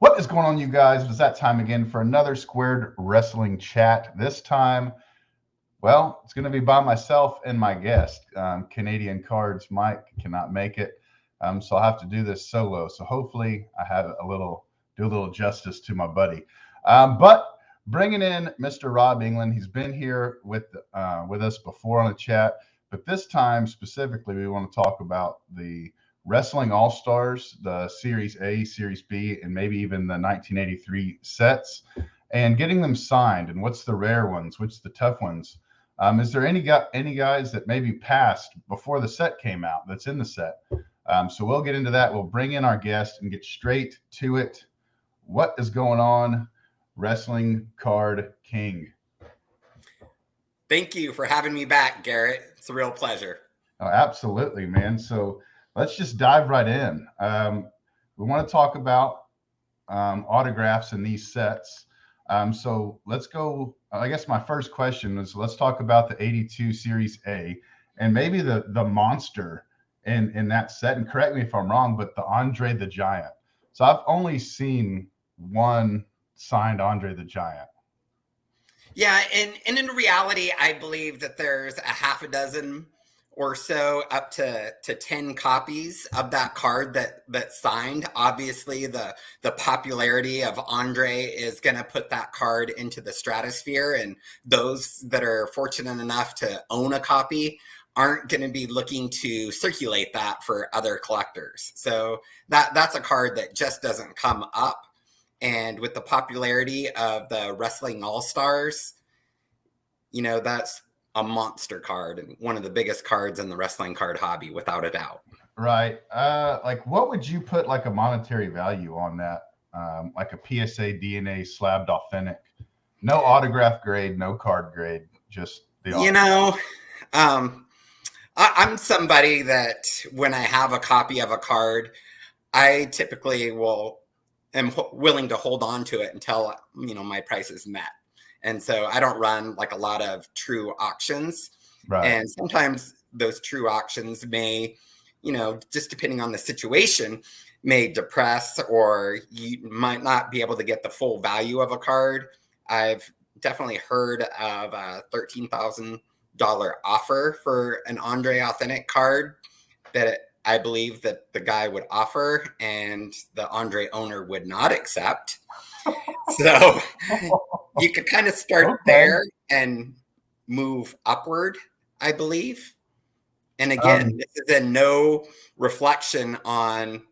What is going on, you guys? It's that time again for another Squared Wrestling Chat. This time, well, it's going to be by myself and my guest. Canadian Cards Mike cannot make it, so I have to do this solo. So hopefully, I have do a little justice to my buddy. But bringing in Mr. Rob England, he's been here with us before on a chat, but this time specifically, we want to talk about the Wrestling All Stars, the Series A, Series B, and maybe even the 1983 sets, and getting them signed. And what's the rare ones? What's the tough ones? Is there any guys that maybe passed before the set came out that's in the set? So we'll get into that. We'll bring in our guest and get straight to it. What is going on, Wrestling Card King? Thank you for having me back, Garrett. It's a real pleasure. Oh, absolutely, man. So let's just dive right in. We want to talk about autographs in these sets. So let's go. I guess my first question is, let's talk about the 82 Series A and maybe the monster in that set. And correct me if I'm wrong, but the Andre the Giant. So I've only seen one signed Andre the Giant. Yeah, and in reality, I believe that there's a half a dozen or so, up to 10 copies of that card that's signed. Obviously, the popularity of Andre is going to put that card into the stratosphere, and those that are fortunate enough to own a copy aren't going to be looking to circulate that for other collectors. So that's a card that just doesn't come up. And with the popularity of the Wrestling All-Stars, that's a monster card and one of the biggest cards in the wrestling card hobby, without a doubt. Right. Like, what would you put like a monetary value on that? Like a PSA DNA slabbed authentic, no autograph grade, no card grade, just the. I'm somebody that when I have a copy of a card, I typically am willing to hold on to it until my price is met. And so I don't run like a lot of true auctions. Right. And sometimes those true auctions may, just depending on the situation, may depress, or you might not be able to get the full value of a card. I've definitely heard of a $13,000 offer for an Andre authentic card that I believe that the guy would offer and the Andre owner would not accept. So you could kind of start there and move upward, I believe. And again, this is in no reflection on,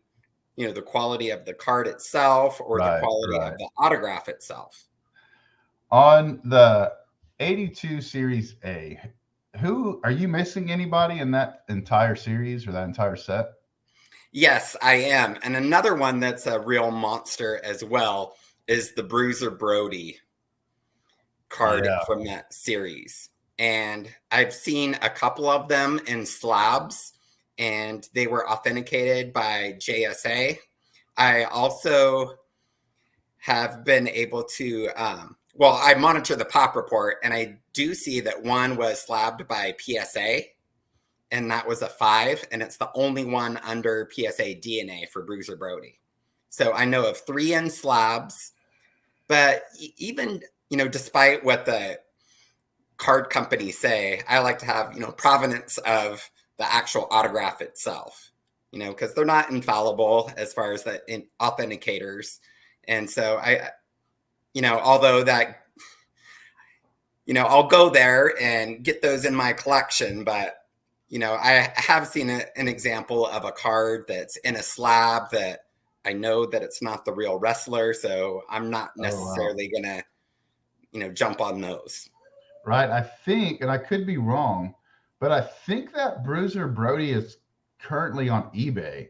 the quality of the card itself or the quality of the autograph itself. On the 82 Series A, are you missing anybody in that entire series or that entire set? Yes, I am. And another one that's a real monster as well is the Bruiser Brody card from that series. And I've seen a couple of them in slabs, and they were authenticated by JSA. I also have been able to, I monitor the pop report, and I do see that one was slabbed by PSA, and that was a 5, and it's the only one under PSA DNA for Bruiser Brody. So I know of 3 in slabs, but even, despite what the card companies say, I like to have, provenance of the actual autograph itself, because they're not infallible as far as the authenticators. And so although that, I'll go there and get those in my collection, but, I have seen an example of a card that's in a slab that I know that it's not the real wrestler, so I'm not necessarily going to, jump on those. Right. I think, and I could be wrong, but I think that Bruiser Brody is currently on eBay.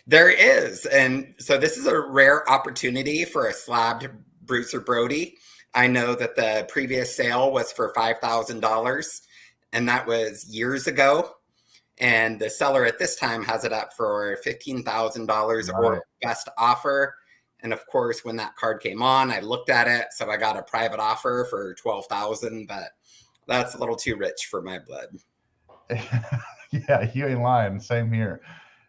There is. And so this is a rare opportunity for a slabbed Bruiser Brody. I know that the previous sale was for $5,000, and that was years ago. And the seller at this time has it up for $15,000 or best offer. And of course, when that card came on, I looked at it. So I got a private offer for $12,000, but that's a little too rich for my blood. Yeah, you ain't lying. Same here.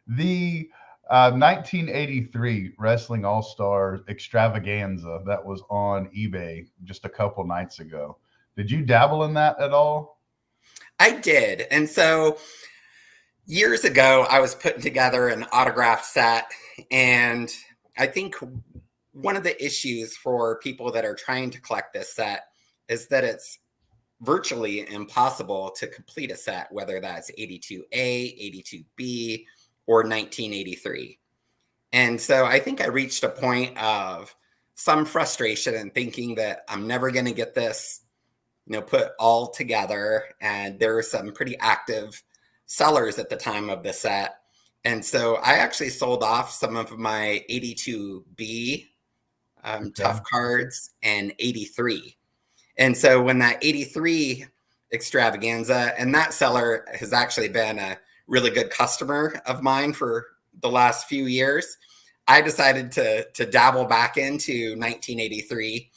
The 1983 Wrestling All Star Extravaganza that was on eBay just a couple nights ago. Did you dabble in that at all? I did. And so years ago, I was putting together an autograph set. And I think one of the issues for people that are trying to collect this set is that it's virtually impossible to complete a set, whether that's 82A, 82B, or 1983. And so I think I reached a point of some frustration and thinking that I'm never going to get this, put all together. And there were some pretty active sellers at the time of the set. And so I actually sold off some of my 82B tough cards and 83. And so when that 83 extravaganza, and that seller has actually been a really good customer of mine for the last few years, I decided to dabble back into 1983.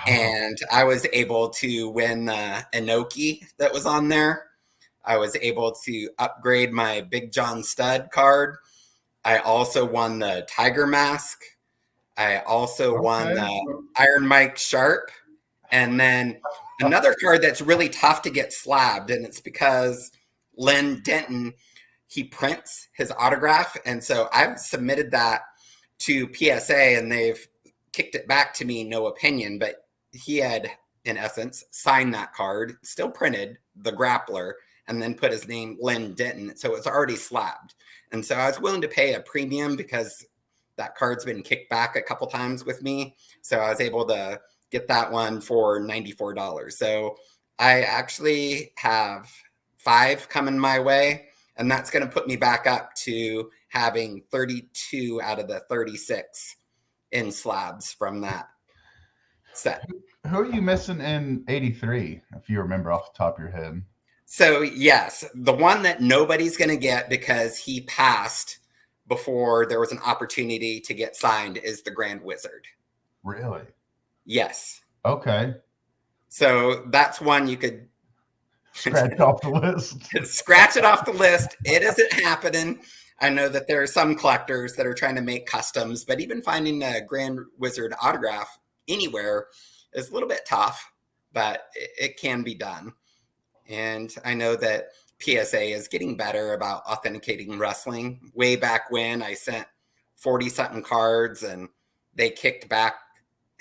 And I was able to win the Inoki that was on there. I was able to upgrade my Big John Stud card. I also won the Tiger Mask. I also won the Iron Mike Sharp. And then another card that's really tough to get slabbed, and it's because Len Denton, he prints his autograph. And so I've submitted that to PSA, and they've kicked it back to me, no opinion. But he had, in essence, signed that card, still printed the grappler, and then put his name, Len Denton. So it's already slabbed. And so I was willing to pay a premium because that card's been kicked back a couple times with me. So I was able to get that one for $94. So I actually have 5 coming my way, and that's going to put me back up to having 32 out of the 36 in slabs from that set. Who are you missing in 83, if you remember off the top of your head? So yes, the one that nobody's going to get because he passed before there was an opportunity to get signed is the Grand Wizard. Really? Yes. Okay. So that's one you could scratch off the list. Scratch it off the list. It isn't happening. I know that there are some collectors that are trying to make customs, but even finding a Grand Wizard autograph anywhere is a little bit tough, but it can be done. And I know that PSA is getting better about authenticating wrestling. Way back when I sent 40-something cards and they kicked back,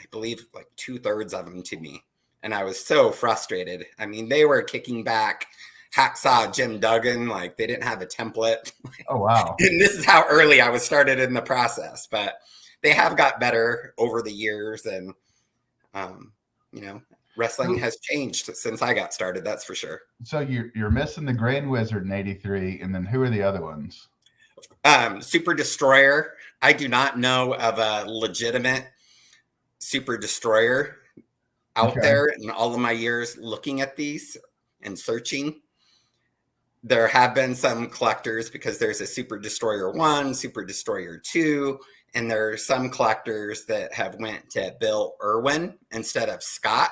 I believe, like 2/3 of them to me. And I was so frustrated. I mean, they were kicking back Hacksaw Jim Duggan, like they didn't have a template. Oh, wow. And this is how early I was started in the process. But they have got better over the years. And, wrestling has changed since I got started, that's for sure. So you're missing the Grand Wizard in 83, and then who are the other ones? Super Destroyer. I do not know of a legitimate Super Destroyer out there in all of my years looking at these and searching. There have been some collectors because there's a Super Destroyer 1, Super Destroyer 2, and there are some collectors that have went to Bill Irwin instead of Scott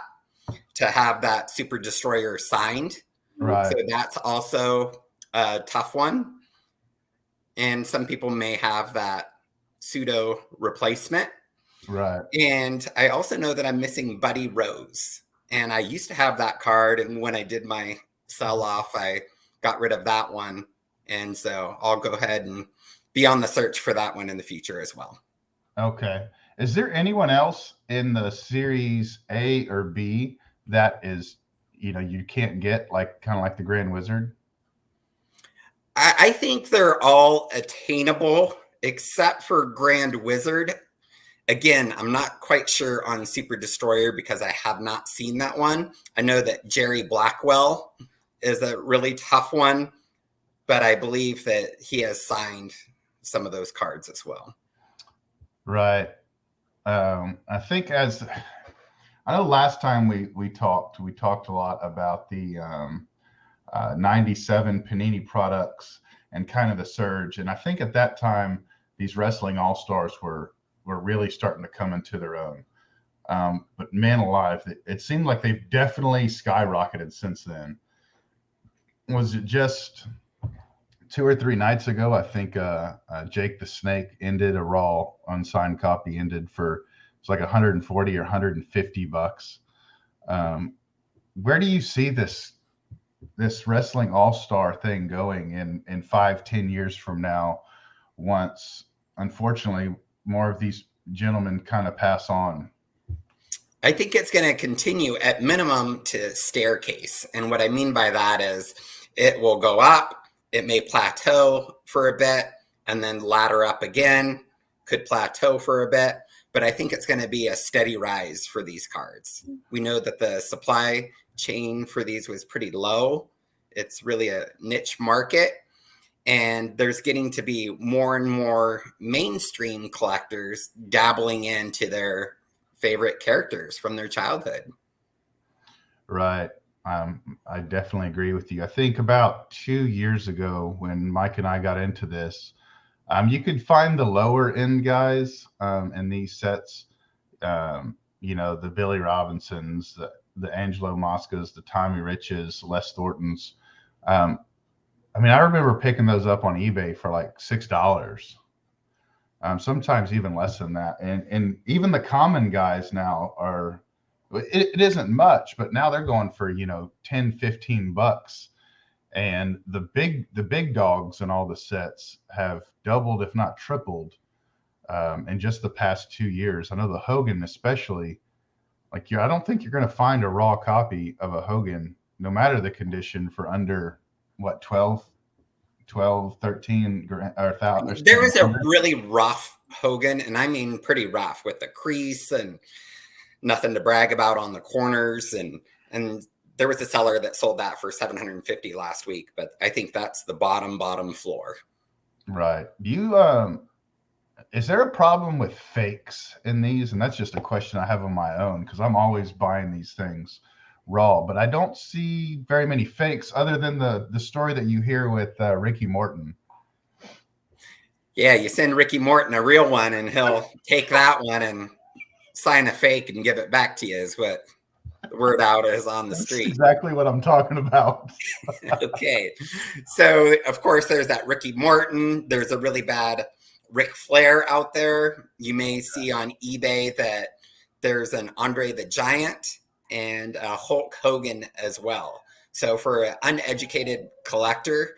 to have that Super Destroyer signed. Right. So that's also a tough one. And some people may have that pseudo replacement. Right. And I also know that I'm missing Buddy Rose. And I used to have that card. And when I did my sell off, I got rid of that one. And so I'll go ahead and be on the search for that one in the future as well. Okay. Is there anyone else in the Series A or B that is, you can't get, kind of like the Grand Wizard? I think they're all attainable except for Grand Wizard. Again, I'm not quite sure on Super Destroyer because I have not seen that one. I know that Jerry Blackwell is a really tough one, but I believe that he has signed some of those cards as well. Right. I think I know last time we talked a lot about the 97 Panini products and kind of the surge. And I think at that time, these Wrestling All-Stars were really starting to come into their own. But man alive, it seemed like they've definitely skyrocketed since then. Was it just 2 or 3 nights ago, I think Jake the Snake ended a raw unsigned copy ended for it's like 140 or 150 bucks. Where do you see this wrestling all-star thing going in 5-10 years from now, once unfortunately more of these gentlemen kind of pass on? I think it's going to continue at minimum to staircase. And what I mean by that is it will go up, it may plateau for a bit, and then ladder up again, could plateau for a bit. But I think it's going to be a steady rise for these cards. We know that the supply chain for these was pretty low. It's really a niche market. And there's getting to be more and more mainstream collectors dabbling into their favorite characters from their childhood. Right. I definitely agree with you. I think about 2 years ago when Mike and I got into this, you could find the lower end guys in these sets. The Billy Robinsons, the Angelo Moscas, the Tommy Riches, Les Thorntons. I remember picking those up on eBay for like $6. Sometimes even less than that. And even the common guys now are, it isn't much, but now they're going for, 10, 15 bucks. And the big dogs in all the sets have doubled, if not tripled, in just the past 2 years. I know the Hogan, especially, I don't think you're going to find a raw copy of a Hogan, no matter the condition, for under what, 12, 13 or 1,000. There was a really rough Hogan, and I mean pretty rough, with the crease and nothing to brag about on the corners, and there was a seller that sold that for $750 last week, but I think that's the bottom floor. Right. Is there a problem with fakes in these? And that's just a question I have on my own, because I'm always buying these things raw, but I don't see very many fakes other than the story that you hear with Ricky Morton. Yeah, you send Ricky Morton a real one and he'll take that one and sign a fake and give it back to you, is what the word out is on the street. That's exactly what I'm talking about. Okay. So, of course, there's that Ricky Morton. There's a really bad Ric Flair out there. You may see on eBay that there's an Andre the Giant and a Hulk Hogan as well. So for an uneducated collector,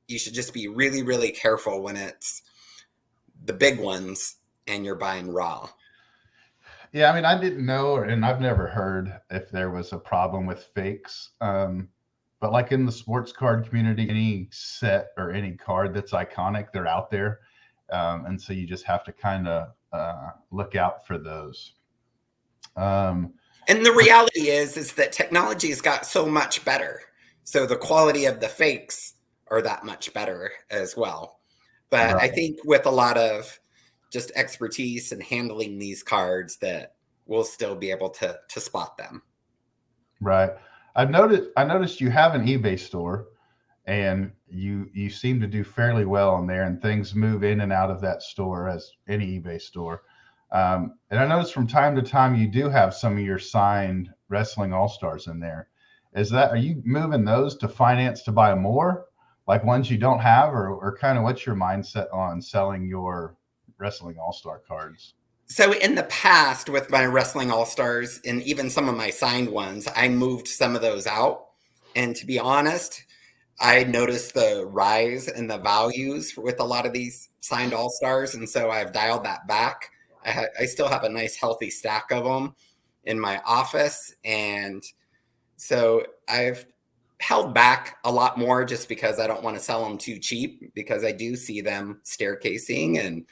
you should just be really, really careful when it's the big ones and you're buying raw. Yeah, I didn't know, and I've never heard if there was a problem with fakes. But like in the sports card community, any set or any card that's iconic, they're out there. And so you just have to kind of look out for those. And the reality is that technology has got so much better. So the quality of the fakes are that much better as well. But right. I think with a lot of just expertise and handling these cards, that we'll still be able to spot them. Right. I noticed you have an eBay store, and you seem to do fairly well on there, and things move in and out of that store as any eBay store. And I noticed from time to time you do have some of your signed Wrestling All-Stars in there. Are you moving those to finance to buy more, like ones you don't have, or kind of what's your mindset on selling your Wrestling All-Star cards? So in the past with my Wrestling All-Stars and even some of my signed ones, I moved some of those out. And to be honest, I noticed the rise in the values with a lot of these signed All-Stars. And so I've dialed that back. I still have a nice healthy stack of them in my office. And so I've held back a lot more just because I don't want to sell them too cheap, because I do see them staircasing and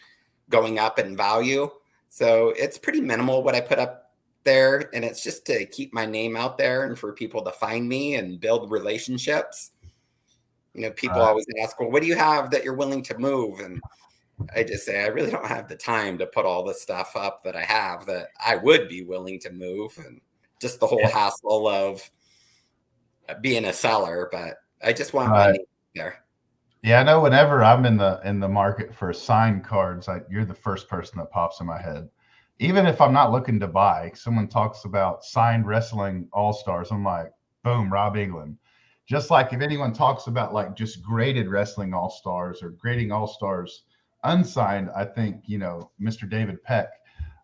going up in value. So it's pretty minimal what I put up there. And it's just to keep my name out there and for people to find me and build relationships. People always ask, well, what do you have that you're willing to move? And I just say, I really don't have the time to put all the stuff up that I have that I would be willing to move, and just the whole hassle of being a seller. But I just want my name there. Yeah, I know whenever I'm in the market for signed cards, you're the first person that pops in my head. Even if I'm not looking to buy, someone talks about signed Wrestling All-Stars, I'm like, boom, Rob England. just like if anyone talks about like just graded wrestling all-stars or grading all-stars unsigned, I think, you know, Mr. David Peck.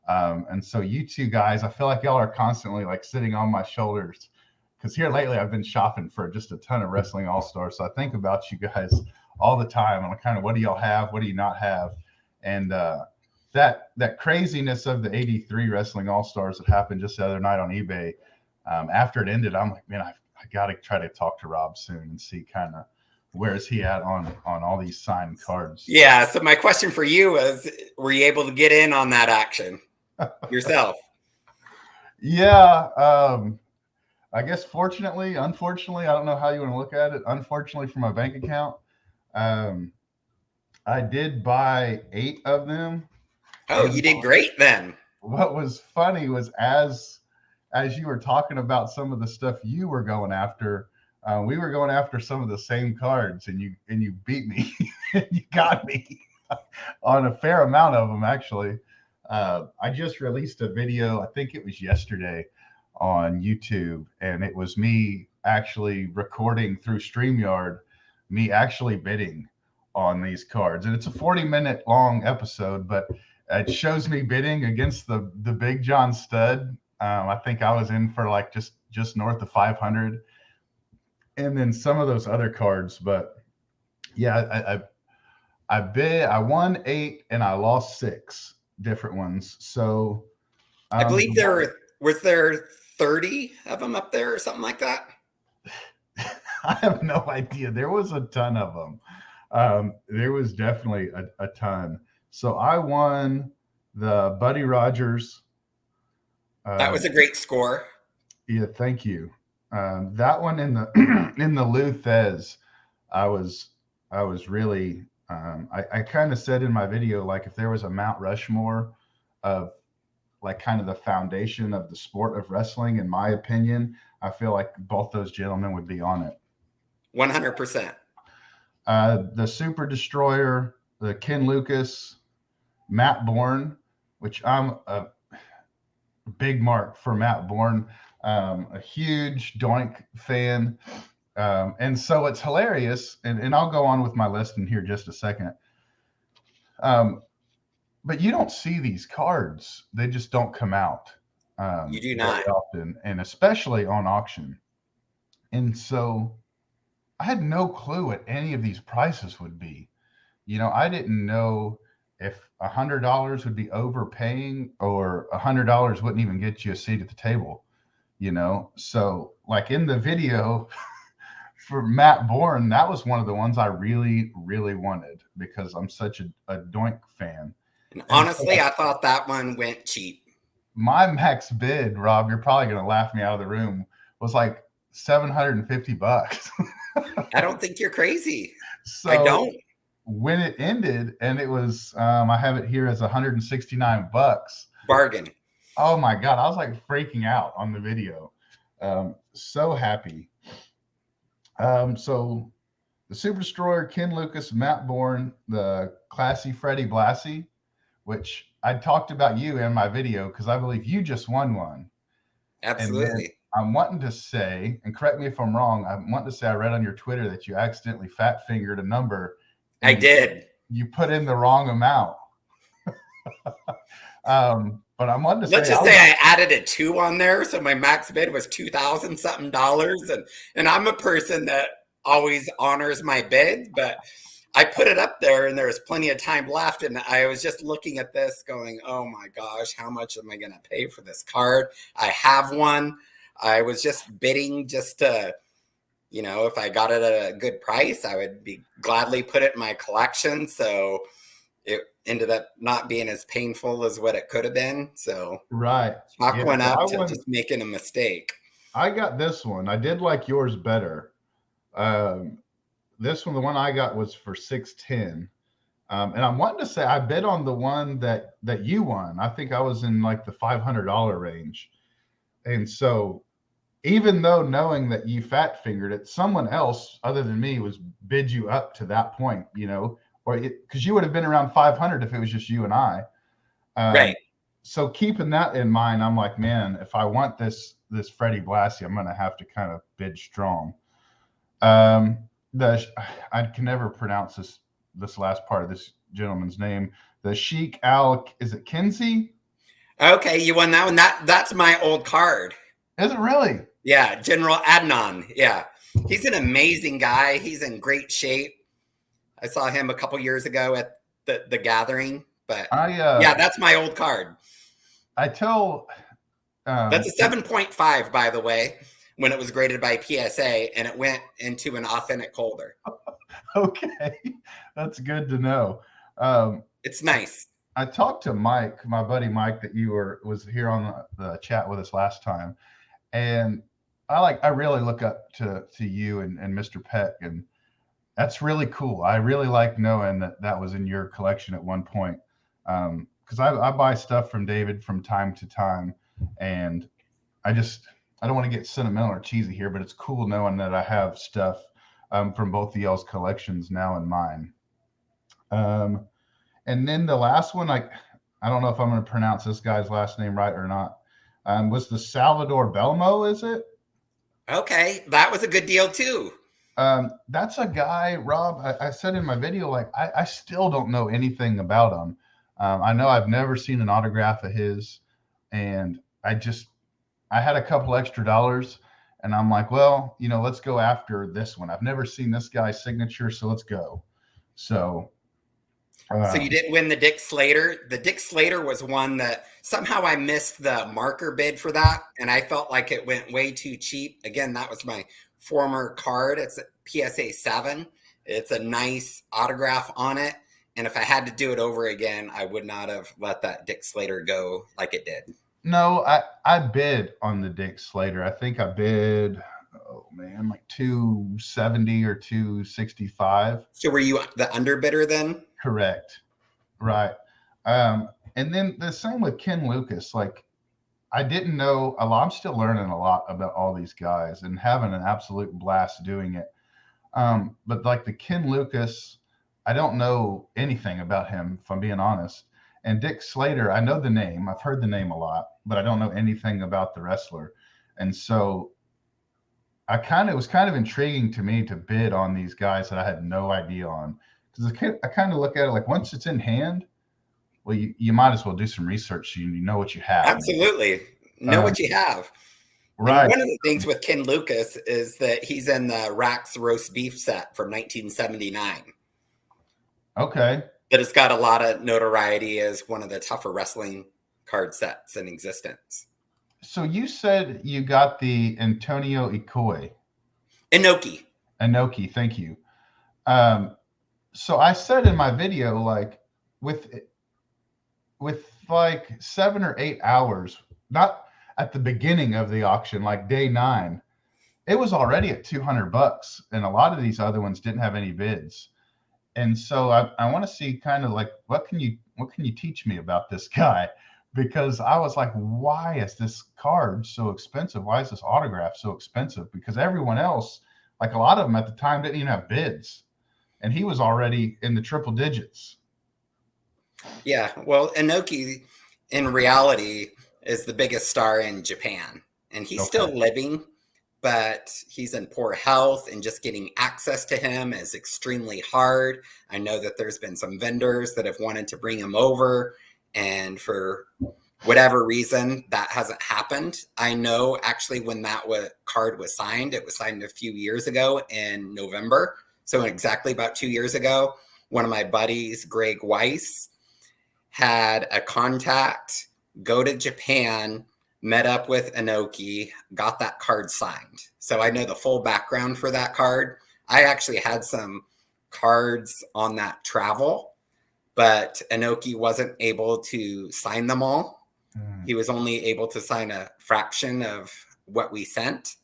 And so you two guys, I feel like y'all are constantly like sitting on my shoulders, because here lately I've been shopping for just a ton of wrestling all-stars. So I think about you guys all the time. I'm kind of, what do y'all have? What do you not have? And that craziness of the 83 wrestling all-stars that happened just the other night on eBay, after it ended, I'm like, man, I got to try to talk to Rob soon and see kind of where is he at on all these signed cards. Yeah. So my question for you is, were you able to get in on that action yourself? Yeah. I guess fortunately, unfortunately, I don't know how you want to look at it. Unfortunately for my bank account, I did buy 8 of them. Oh, you did great then. What was funny was as you were talking about some of the stuff you were going after, we were going after some of the same cards, and you beat me. You got me on a fair amount of them, actually. I just released a video, I think it was yesterday, on YouTube, and it was me actually recording through StreamYard, me actually bidding on these cards. And it's a 40-minute long episode, but it shows me bidding against the Big John Stud. I think I was in for like just north of 500, and then some of those other cards. But yeah, I bid, I won 8 and I lost 6 different ones. So I believe was there 30 of them up there or something like that. I have no idea. There was a ton of them. There was definitely a ton. So I won the Buddy Rogers. That was a great score. Yeah, thank you. That one in the in the Lou Thez, I was really I kind of said in my video, like, if there was a Mount Rushmore of like kind of the foundation of the sport of wrestling, in my opinion, I feel like both those gentlemen would be on it. 100%. The Super Destroyer, the Ken Lucas, Matt Bourne, which I'm a big mark for Matt Bourne, a huge Doink fan. And so it's hilarious, and I'll go on with my list in here just a second. But you don't see these cards. They just don't come out. You do not. Very often, and especially on auction. And so I had no clue what any of these prices would be. You know, I didn't know if $100 would be overpaying, or $100 wouldn't even get you a seat at the table, you know? So like in the video for Matt Bourne, that was one of the ones I really, really wanted, because I'm such a Doink fan. And honestly, so I thought that one went cheap. My max bid, Rob, you're probably going to laugh me out of the room, was like $750. I don't think you're crazy. So I don't. When it ended, and it was, I have it here as $169. Bargain. Oh my God. I was like freaking out on the video. So happy. So the Super Destroyer, Ken Lucas, Matt Bourne, the classy Freddie Blassie, which I talked about you in my video, because I believe you just won one. Absolutely. I'm wanting to say, and correct me if I'm wrong, I'm wanting to say I read on your Twitter that you accidentally fat fingered a number. I did. You put in the wrong amount. But I'm wanting to say, let's just say I added a 2 on there, so my max bid was $2,000 something, and I'm a person that always honors my bid, but I put it up there, and there's plenty of time left, and I was just looking at this going, oh my gosh, how much am I going to pay for this card? I have one. I was just bidding just to, you know, if I got it at a good price, I would be gladly put it in my collection. So it ended up not being as painful as what it could have been. So right, chalk went up to just making a mistake. I got this one. I did like yours better. This one, the one I got, was for $610. And I'm wanting to say I bid on the one that you won. I think I was in like the $500 range. And so even though knowing that you fat fingered it, someone else other than me was bid you up to that point, you know, or because you would have been around 500 if it was just you and I. Right. So keeping that in mind, I'm like, man, if I want this Freddie Blassie, I'm going to have to kind of bid strong. Um, the I can never pronounce this last part of this gentleman's name. The Sheik Al, is it Kinsey? Okay, you won that one. That's my old card. Is it really? Yeah, General Adnan. Yeah, he's an amazing guy. He's in great shape. I saw him a couple years ago at the gathering. But yeah, that's my old card. I tell. That's a 7.5, by the way, when it was graded by PSA, and it went into an authentic holder. Okay, that's good to know. It's nice. I talked to Mike, my buddy Mike, that was here on the chat with us last time, and I really look up to you and Mr. Peck, and that's really cool. I really like knowing that was in your collection at one point, because I buy stuff from David from time to time, and I don't want to get sentimental or cheesy here, but it's cool knowing that I have stuff from both of y'all's collections now in mine. And then the last one, I don't know if I'm going to pronounce this guy's last name right or not. Was the Salvador Belmo, is it? Okay, that was a good deal too. That's a guy, Rob, I said in my video, like, I still don't know anything about him. I know I've never seen an autograph of his, and I had a couple extra dollars, and I'm like, well, let's go after this one. I've never seen this guy's signature, so let's go. So you didn't win the Dick Slater. The Dick Slater was one that somehow I missed the marker bid for that, and I felt like it went way too cheap. Again, that was my former card. It's a PSA 7. It's a nice autograph on it, and if I had to do it over again, I would not have let that Dick Slater go like it did. No, I bid on the Dick Slater. I think I bid, oh man, like 270 or 265. So were you the underbidder then? Correct. Right. And then the same with Ken Lucas. Like, I didn't know a lot. I'm still learning a lot about all these guys and having an absolute blast doing it. But like the Ken Lucas, I don't know anything about him, if I'm being honest. And Dick Slater, I know the name. I've heard the name a lot, but I don't know anything about the wrestler. And so it was kind of intriguing to me to bid on these guys that I had no idea on. Because I kind of look at it like, once it's in hand, well, you might as well do some research so you know what you have. Absolutely. Know what you have. Right. And one of the things with Ken Lucas is that he's in the Rax roast beef set from 1979. Okay. That has got a lot of notoriety as one of the tougher wrestling card sets in existence. So you said you got the Antonio Inoki. Inoki, thank you. So I said in my video, like, with like 7 or 8 hours, not at the beginning of the auction, like day 9, it was already at $200, and a lot of these other ones didn't have any bids. And so I want to see kind of like, what can you teach me about this guy? Because I was like, why is this card so expensive? Why is this autograph so expensive? Because everyone else, like a lot of them at the time, didn't even have bids, and he was already in the triple digits. Yeah, well, Inoki in reality is the biggest star in Japan, and he's still living, but he's in poor health, and just getting access to him is extremely hard. I know that there's been some vendors that have wanted to bring him over, and for whatever reason, that hasn't happened. I know actually when that card was signed, it was signed a few years ago in November. So exactly about 2 years ago, one of my buddies, Greg Weiss, had a contact go to Japan, met up with Inoki, got that card signed. So I know the full background for that card. I actually had some cards on that travel, but Inoki wasn't able to sign them all. He was only able to sign a fraction of what we sent.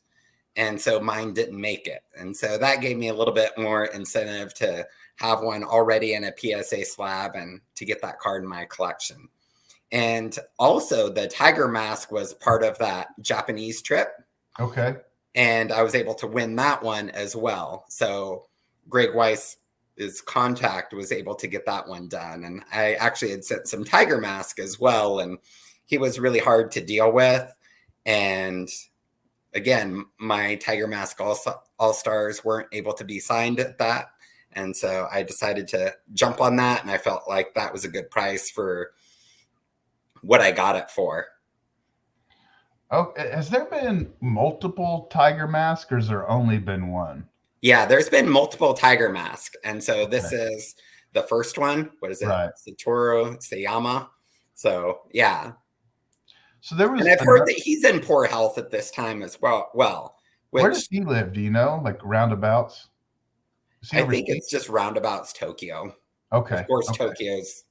And so mine didn't make it. And so that gave me a little bit more incentive to have one already in a PSA slab and to get that card in my collection. And also the tiger mask was part of that Japanese trip. Okay. And I was able to win that one as well. So Greg Weiss's contact was able to get that one done. And I actually had sent some tiger mask as well. And he was really hard to deal with. And again, my Tiger Mask All Stars weren't able to be signed at that. And so I decided to jump on that, and I felt like that was a good price for what I got it for. Oh, has there been multiple Tiger Masks, or has there only been one? Yeah, there's been multiple Tiger Mask. And so this is the first one. What is it? Right. Satoru Sayama. So, yeah. So there was, and I've heard that he's in poor health at this time as well. Where does he live? Do you know? Like roundabouts? I think it's just roundabouts Tokyo. Okay. Of course, Tokyo's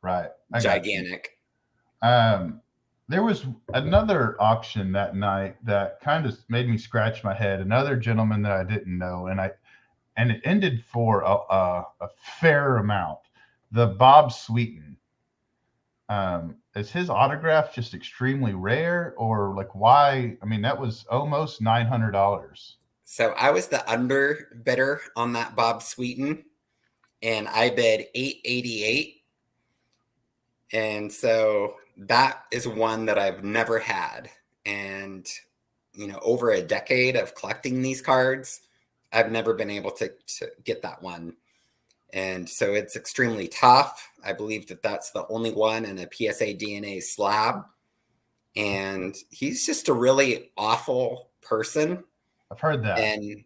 right. Gigantic. There was another auction that night that kind of made me scratch my head. Another gentleman that I didn't know, and it ended for a fair amount. The Bob Sweeten. Is his autograph just extremely rare, or like why? I mean, that was almost $900. So I was the under bidder on that Bob Sweeten, and I bid $888. And so that is one that I've never had. And, over a decade of collecting these cards, I've never been able to get that one. And so it's extremely tough. I believe that that's the only one in a PSA DNA slab. And he's just a really awful person. I've heard that. And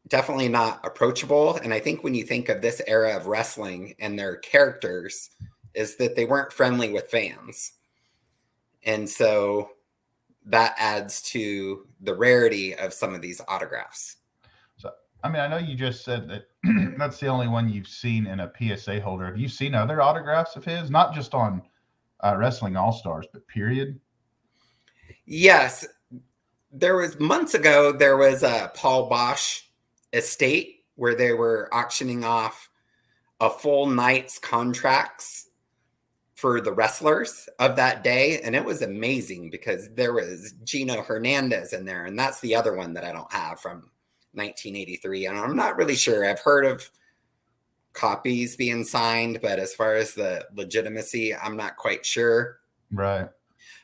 definitely not approachable. And I think when you think of this era of wrestling and their characters, is that they weren't friendly with fans. And so that adds to the rarity of some of these autographs. So, I mean, I know you just said that that's the only one you've seen in a PSA holder. Have you seen other autographs of his? Not just on Wrestling All-Stars, but period? Yes. There was months ago, there was a Paul Bosch estate where they were auctioning off a full night's contracts for the wrestlers of that day. And it was amazing because there was Gino Hernandez in there. And that's the other one that I don't have from 1983. And I'm not really sure. I've heard of copies being signed, but as far as the legitimacy, I'm not quite sure. Right.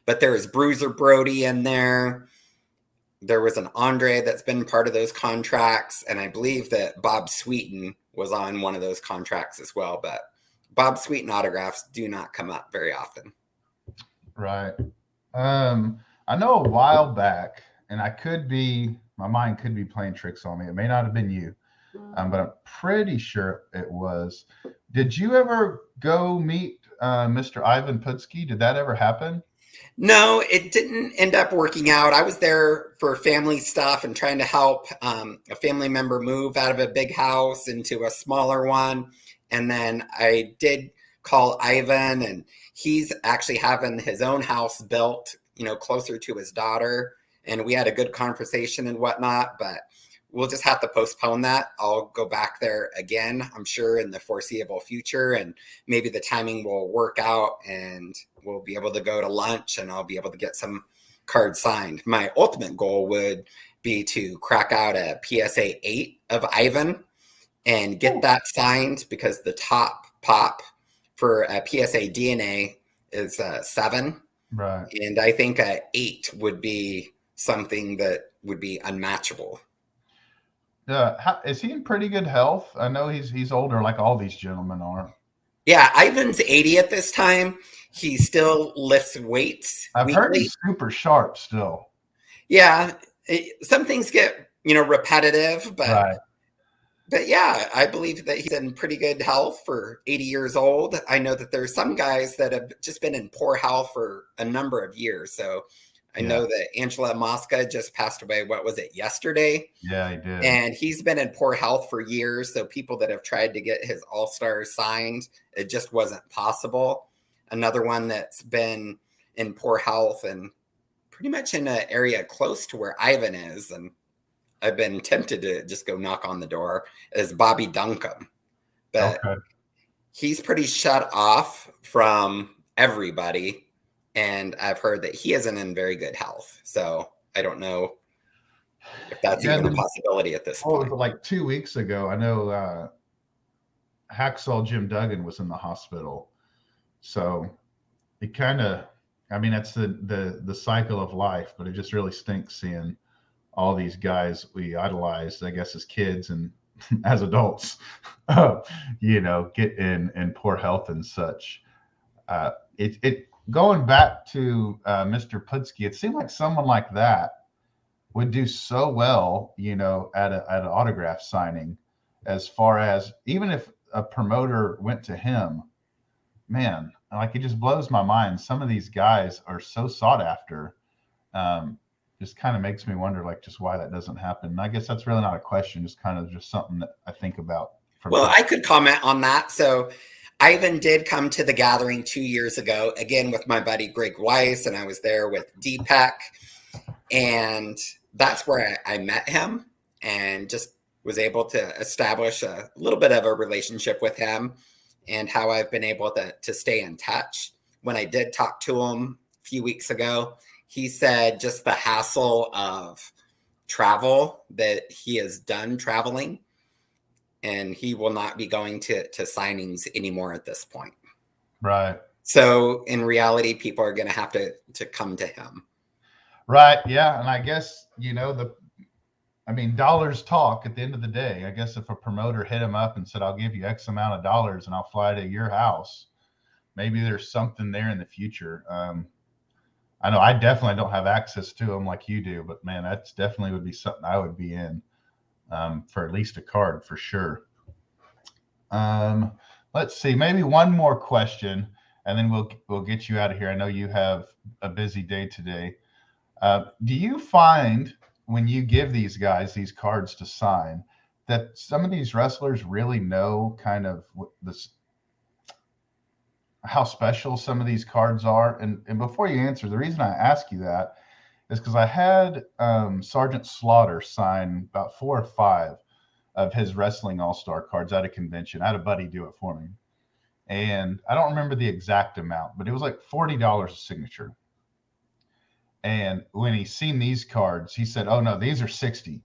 But there was Bruiser Brody in there. There was an Andre that's been part of those contracts. And I believe that Bob Sweeten was on one of those contracts as well. But Bob Sweeten autographs do not come up very often. Right. I know a while back, and my mind could be playing tricks on me. It may not have been you, but I'm pretty sure it was. Did you ever go meet Mr. Ivan Putski? Did that ever happen? No, it didn't end up working out. I was there for family stuff and trying to help a family member move out of a big house into a smaller one. And then I did call Ivan, and he's actually having his own house built, closer to his daughter. And we had a good conversation and whatnot, but we'll just have to postpone that. I'll go back there again, I'm sure, in the foreseeable future. And maybe the timing will work out and we'll be able to go to lunch and I'll be able to get some cards signed. My ultimate goal would be to crack out a PSA 8 of Ivan and get that signed, because the top pop for a PSA DNA is 7. Right. And I think a 8 would be something that would be unmatchable. Is he in pretty good health? I know he's older, like all these gentlemen are. Yeah, Ivan's 80 at this time. He still lifts weights. I've heard he's super sharp still. Yeah, some things get repetitive, but right. But yeah, I believe that he's in pretty good health for 80 years old. I know that there's some guys that have just been in poor health for a number of years. So I know that Angela Mosca just passed away. What was it, yesterday? Yeah, he did. And he's been in poor health for years. So people that have tried to get his All-Stars signed, it just wasn't possible. Another one that's been in poor health and pretty much in an area close to where Ivan is, and I've been tempted to just go knock on the door, is Bobby Duncombe. But he's pretty shut off from everybody. And I've heard that he isn't in very good health. So I don't know if that's even a possibility at this point. Like 2 weeks ago, I know Hacksaw Jim Duggan was in the hospital. So it kind of I mean, that's the cycle of life, but it just really stinks seeing all these guys we idolized, I guess, as kids and as adults, get in poor health and such. It going back to Mr. Putski, it seemed like someone like that would do so well, at an autograph signing, as far as even if a promoter went to him, man, like it just blows my mind. Some of these guys are so sought after. Um, just kind of makes me wonder, like, just why that doesn't happen. And I guess that's really not a question, just kind of just something that I think about from Well, time. I could comment on that. So Ivan did come to the gathering 2 years ago, again with my buddy Greg Weiss, and I was there with Deepak. And that's where I met him and just was able to establish a little bit of a relationship with him, and how I've been able to stay in touch. When I did talk to him a few weeks ago, he said just the hassle of travel that he has done traveling, and he will not be going to signings anymore at this point. Right. So in reality, people are going to have to come to him. Right. Yeah. And I guess, dollars talk at the end of the day. I guess if a promoter hit him up and said, I'll give you X amount of dollars and I'll fly to your house, maybe there's something there in the future. I know I definitely don't have access to them like you do, but man, that's definitely would be something I would be in, for at least a card for sure. Let's see, maybe one more question, and then we'll get you out of here. I know you have a busy day today. Do you find when you give these guys these cards to sign that some of these wrestlers really know kind of this, how special some of these cards are? And before you answer, the reason I ask you that is because I had Sergeant Slaughter sign about 4 or 5 of his Wrestling All-Star cards at a convention. I had a buddy do it for me. And I don't remember the exact amount, but it was like $40 a signature. And when he seen these cards, he said, "Oh no, these are 60."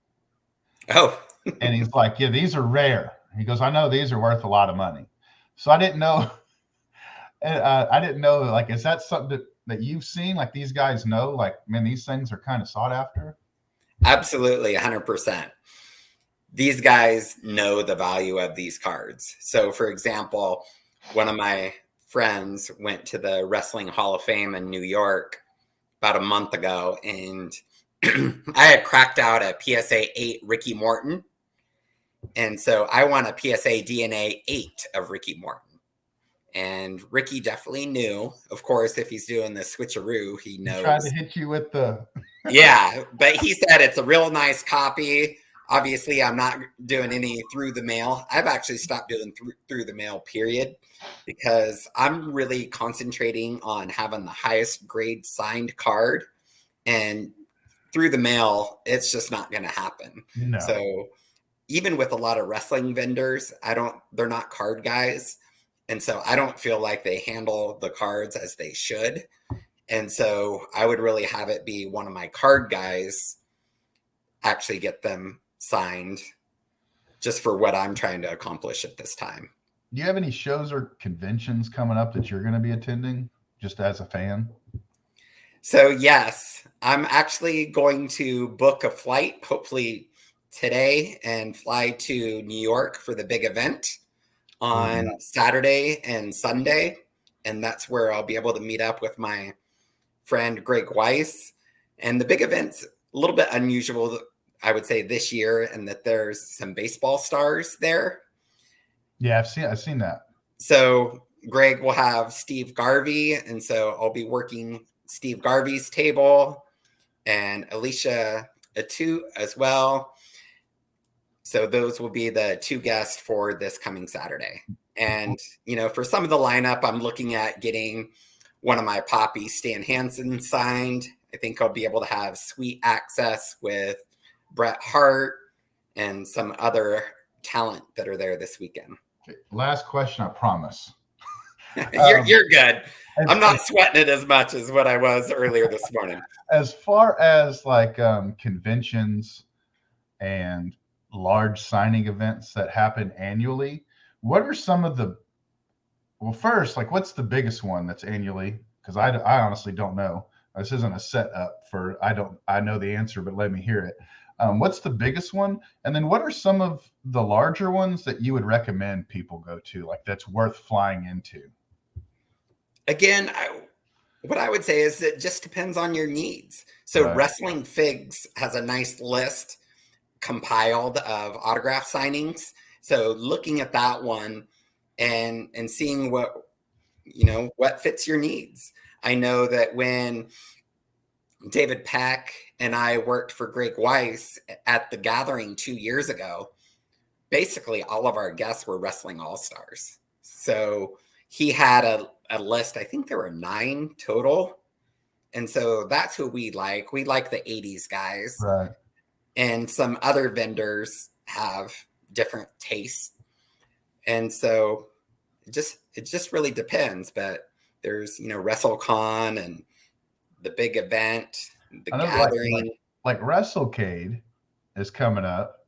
Oh, And he's like, "Yeah, these are rare." He goes, "I know these are worth a lot of money." So I didn't know. I didn't know. Like, is that something that you've seen? Like these guys know, like, man, these things are kind of sought after. absolutely, 100%. These guys know the value of these cards. So, for example, one of my friends went to the Wrestling Hall of Fame in New York about a month ago, and I had cracked out a PSA 8 Ricky Morton. And so I want a PSA DNA 8 of Ricky Morton. And Ricky definitely knew. Of course, if he's doing the switcheroo, he knows. He tried to hit you with the. Yeah, but he said it's a real nice copy. Obviously, I'm not doing any through the mail. I've actually stopped doing through the mail, period, because I'm really concentrating on having the highest grade signed card. And through the mail, it's just not going to happen. No. So even with a lot of wrestling vendors, they're not card guys. And so I don't feel like they handle the cards as they should. And so I would really have it be one of my card guys actually get them signed, just for what I'm trying to accomplish at this time. Do you have any shows or conventions coming up that you're going to be attending just as a fan? So yes, I'm actually going to book a flight, hopefully today, and fly to New York for the big event on Saturday and Sunday. And that's where I'll be able to meet up with my friend Greg Weiss. And the big event's a little bit unusual, I would say, this year, and that there's some baseball stars there. Yeah, I've seen that. So Greg will have Steve Garvey, and so I'll be working Steve Garvey's table, and Alicia Atu as well. So those will be the 2 guests for this coming Saturday. And, for some of the lineup, I'm looking at getting one of my Poppy Stan Hansen signed. I think I'll be able to have sweet access with Bret Hart and some other talent that are there this weekend. Okay, last question, I promise. You're good. I'm not sweating it as much as what I was earlier this morning. As far as like conventions and large signing events that happen annually, what are some of the, well, first, like, what's the biggest one that's annually? Because I honestly don't know. This isn't a setup for I know the answer, but let me hear it. What's the biggest one? And then what are some of the larger ones that you would recommend people go to, like that's worth flying into? Again, what I would say is it just depends on your needs. So Right. Wrestling Figs has a nice list compiled of autograph signings. So looking at that one and seeing what fits your needs. I know that when David Peck and I worked for Greg Weiss at the Gathering 2 years ago, basically all of our guests were wrestling all-stars. So he had a list, I think there were 9 total. And so that's who we like. We like the 80s guys. Right. And some other vendors have different tastes. And so it just really depends. But there's, WrestleCon and the big event, the I know Gathering. like WrestleCade is coming up,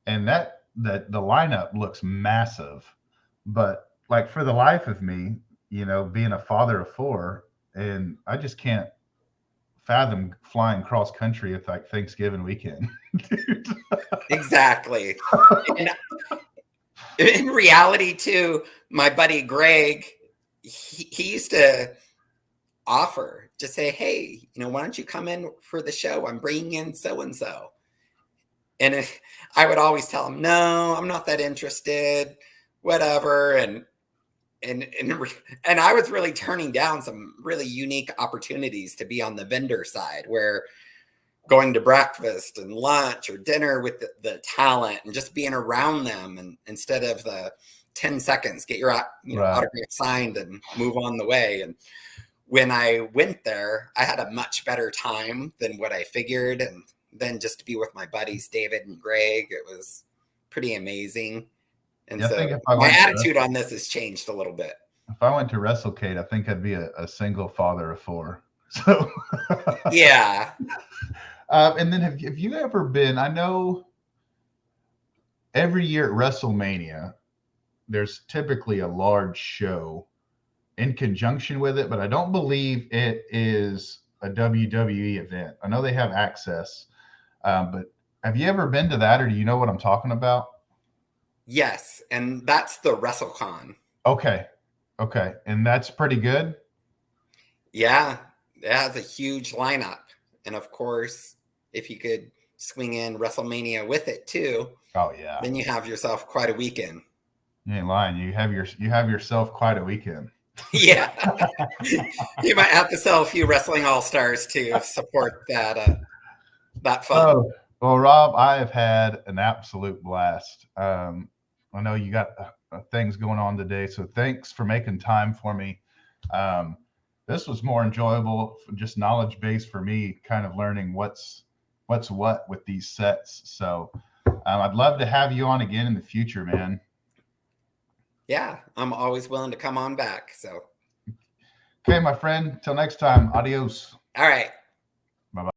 and that the lineup looks massive. But like for the life of me, being a father of 4, and I just can't fathom flying cross country at like Thanksgiving weekend. Dude. Exactly. And in reality, too, my buddy Greg, he used to offer, just say, hey, why don't you come in for the show? I'm bringing in so and so. And I would always tell him, no, I'm not that interested, whatever. And I was really turning down some really unique opportunities to be on the vendor side, where going to breakfast and lunch or dinner with the talent and just being around them, and instead of the 10 seconds, get your Right. autograph signed and move on the way. And when I went there, I had a much better time than what I figured. And then just to be with my buddies, David and Greg, it was pretty amazing. And Yeah, I think so if I my went attitude on this has changed a little bit. if I went to WrestleCade, I think I'd be a single father of 4. So Yeah. And then have you ever been? I know every year at WrestleMania, there's typically a large show in conjunction with it, but I don't believe it is a WWE event. I know they have access, but have you ever been to that, or do you know what I'm talking about? Yes, and that's the WrestleCon. Okay, and that's pretty good. Yeah, it has a huge lineup. And of course, if you could swing in WrestleMania with it too, Oh yeah, then you have yourself quite a weekend. you ain't lying. You have yourself quite a weekend. Yeah. You might have to sell a few wrestling all-stars to support that fun. Oh, well, Rob, I have had an absolute blast. I know you got things going on today, so thanks for making time for me. Um, this was more enjoyable, just knowledge base for me, kind of learning what's what with these sets. So I'd love to have you on again in the future, man. Yeah, I'm always willing to come on back. So, Okay, my friend. Till next time. Adios. all right. Bye bye.